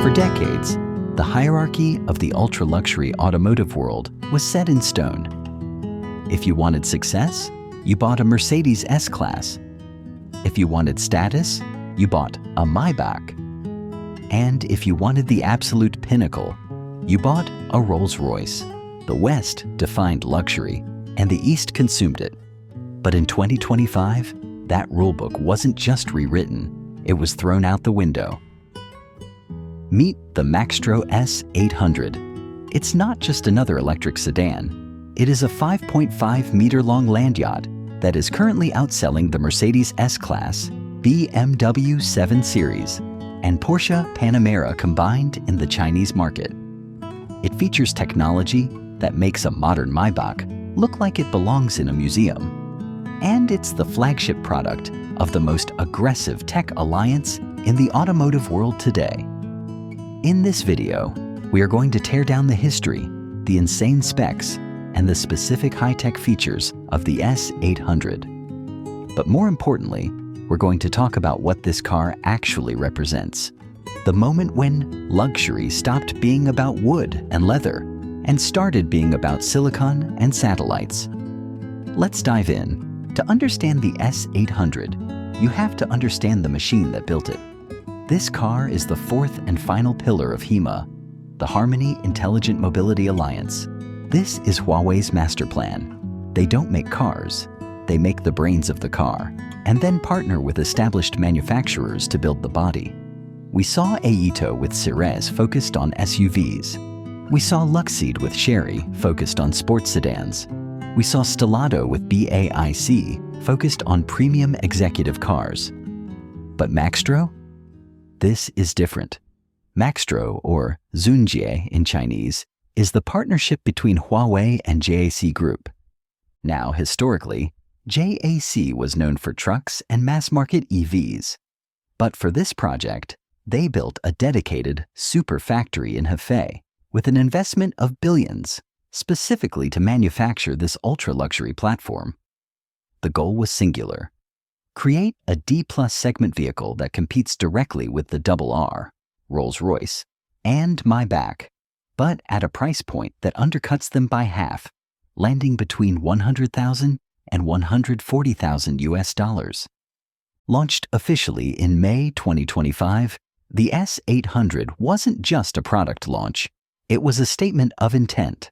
For decades, the hierarchy of the ultra-luxury automotive world was set in stone. If you wanted success, you bought a Mercedes S-Class. If you wanted status, you bought a Maybach. And if you wanted the absolute pinnacle, you bought a Rolls-Royce. The West defined luxury, and the East consumed it. But in 2025, that rulebook wasn't just rewritten, it was thrown out the window. Meet the Maextro S800. It's not just another electric sedan. It is a 5.5-meter-long land yacht that is currently outselling the Mercedes S-Class, BMW 7 Series, and Porsche Panamera combined in the Chinese market. It features technology that makes a modern Maybach look like it belongs in a museum. And it's the flagship product of the most aggressive tech alliance in the automotive world today. In this video, we are going to tear down the history, the insane specs, and the specific high-tech features of the S800. But more importantly, we're going to talk about what this car actually represents. The moment when luxury stopped being about wood and leather and started being about silicon and satellites. Let's dive in. To understand the S800, you have to understand the machine that built it. This car is the fourth and final pillar of HIMA, the Harmony Intelligent Mobility Alliance. This is Huawei's master plan. They don't make cars, they make the brains of the car, and then partner with established manufacturers to build the body. We saw Aito with Ceres focused on SUVs. We saw Luxeed with Sherry focused on sports sedans. We saw Stellato with BAIC focused on premium executive cars. But Maextro? This is different. Maextro, or Zunjie in Chinese, is the partnership between Huawei and JAC Group. Now, historically, JAC was known for trucks and mass-market EVs. But for this project, they built a dedicated super factory in Hefei with an investment of billions, specifically to manufacture this ultra-luxury platform. The goal was singular. Create a D-plus segment vehicle that competes directly with the RR, Rolls-Royce, and Maybach, but at a price point that undercuts them by half, landing between $100,000 and $140,000 US. Launched officially in May 2025, the S800 wasn't just a product launch, it was a statement of intent.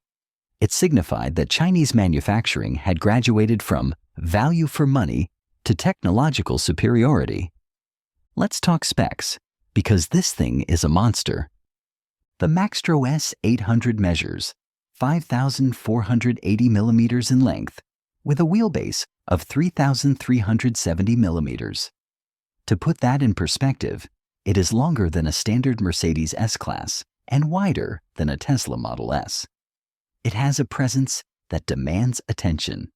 It signified that Chinese manufacturing had graduated from value for money to technological superiority. Let's talk specs, because this thing is a monster. The Maextro S800 measures 5,480 millimeters in length with a wheelbase of 3,370 millimeters. To put that in perspective, it is longer than a standard Mercedes S-Class and wider than a Tesla Model S. It has a presence that demands attention.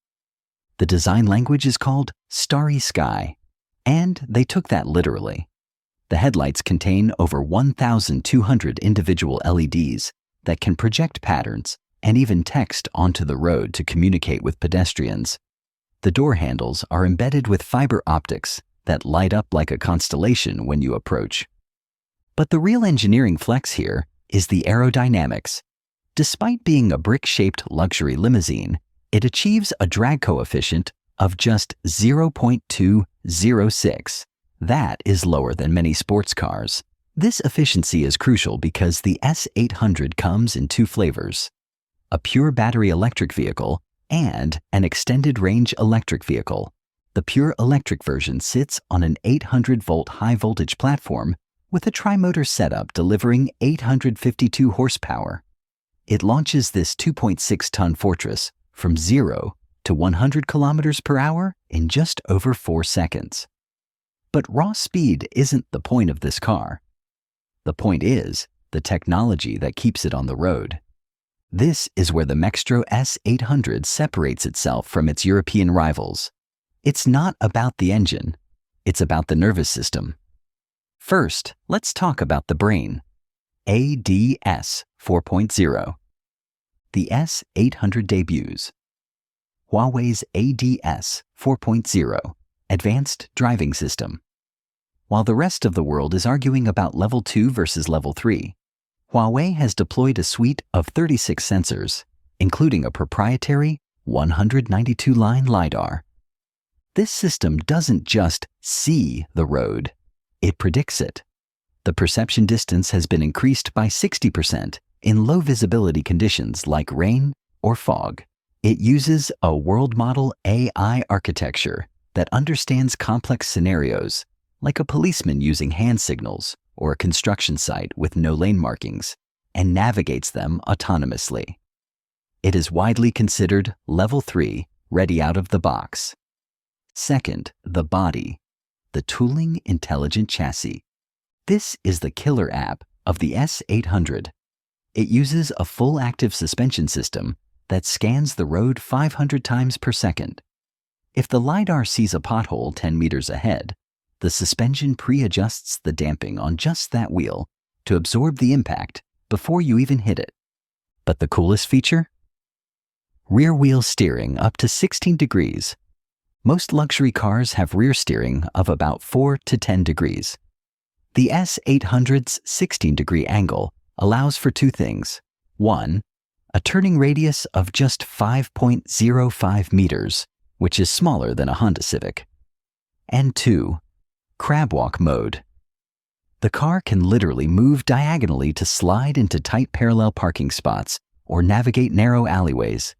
The design language is called Starry Sky, and they took that literally. The headlights contain over 1,200 individual LEDs that can project patterns and even text onto the road to communicate with pedestrians. The door handles are embedded with fiber optics that light up like a constellation when you approach. But the real engineering flex here is the aerodynamics. Despite being a brick-shaped luxury limousine, it achieves a drag coefficient of just 0.206. That is lower than many sports cars. This efficiency is crucial because the S800 comes in two flavors: a pure battery electric vehicle and an extended range electric vehicle. The pure electric version sits on an 800-volt high-voltage platform with a tri-motor setup delivering 852 horsepower. It launches this 2.6-ton fortress from 0 to 100 kilometers per hour in just over 4 seconds. But raw speed isn't the point of this car. The point is the technology that keeps it on the road. This is where the Maextro S800 separates itself from its European rivals. It's not about the engine, it's about the nervous system. First, let's talk about the brain. ADS 4.0. The S800 debuts. Huawei's ADS 4.0, Advanced Driving System. While the rest of the world is arguing about Level 2 versus Level 3, Huawei has deployed a suite of 36 sensors, including a proprietary 192-line LiDAR. This system doesn't just see the road, it predicts it. The perception distance has been increased by 60% in low visibility conditions like rain or fog. It uses a world model AI architecture that understands complex scenarios, like a policeman using hand signals or a construction site with no lane markings, and navigates them autonomously. It is widely considered Level 3, ready out of the box. Second, the body, the Tuling Intelligent Chassis. This is the killer app of the S800. It uses a full active suspension system that scans the road 500 times per second. If the LiDAR sees a pothole 10 meters ahead, the suspension pre-adjusts the damping on just that wheel to absorb the impact before you even hit it. But the coolest feature? Rear wheel steering up to 16 degrees. Most luxury cars have rear steering of about 4 to 10 degrees. The S800's 16-degree angle allows for two things. One, a turning radius of just 5.05 meters, which is smaller than a Honda Civic. And two, crab walk mode. The car can literally move diagonally to slide into tight parallel parking spots or navigate narrow alleyways.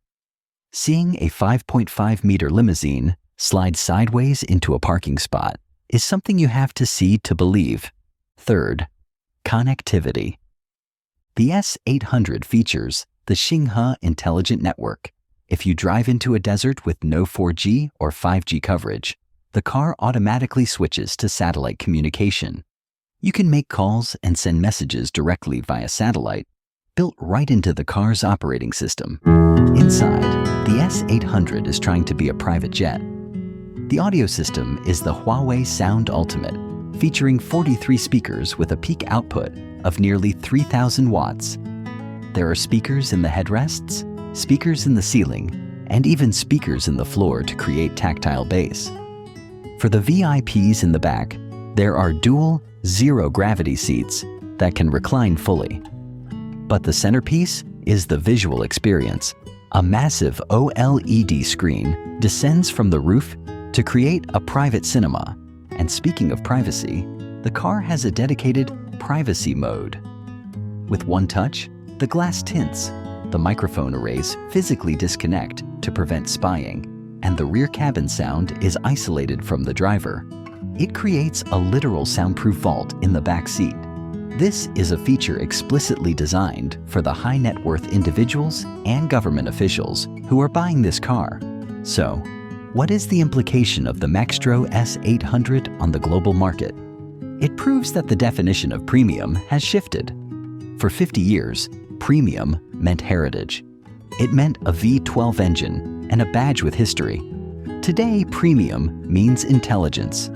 Seeing a 5.5-meter limousine slide sideways into a parking spot is something you have to see to believe. Third, connectivity. The S800 features the HIMA Intelligent Network. If you drive into a desert with no 4G or 5G coverage, the car automatically switches to satellite communication. You can make calls and send messages directly via satellite, built right into the car's operating system. Inside, the S800 is trying to be a private jet. The audio system is the Huawei Sound Ultimate, featuring 43 speakers with a peak output of nearly 3,000 watts. There are speakers in the headrests, speakers in the ceiling, and even speakers in the floor to create tactile bass. For the VIPs in the back, there are dual zero-gravity seats that can recline fully. But the centerpiece is the visual experience. A massive OLED screen descends from the roof to create a private cinema. And speaking of privacy, the car has a dedicated privacy mode. With one touch, the glass tints, the microphone arrays physically disconnect to prevent spying, and the rear cabin sound is isolated from the driver. It creates a literal soundproof vault in the back seat. This is a feature explicitly designed for the high net worth individuals and government officials who are buying this car. So, what is the implication of the Maextro S800 on the global market? It proves that the definition of premium has shifted. For 50 years, premium meant heritage. It meant a V12 engine and a badge with history. Today, premium means intelligence.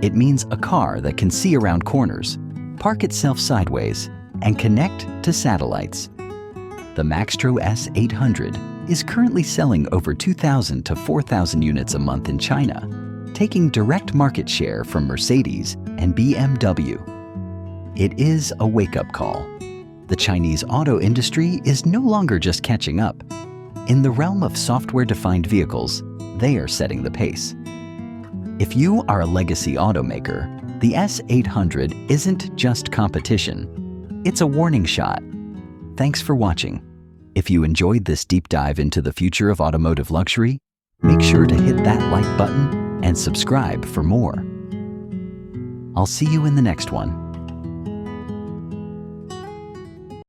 It means a car that can see around corners, park itself sideways, and connect to satellites. The Maextro S800 is currently selling over 2,000 to 4,000 units a month in China, taking direct market share from Mercedes and BMW. It is a wake-up call. The Chinese auto industry is no longer just catching up. In the realm of software-defined vehicles, they are setting the pace. If you are a legacy automaker, the S800 isn't just competition. It's a warning shot. Thanks for watching. If you enjoyed this deep dive into the future of automotive luxury, make sure to hit that like button and subscribe for more. I'll see you in the next one.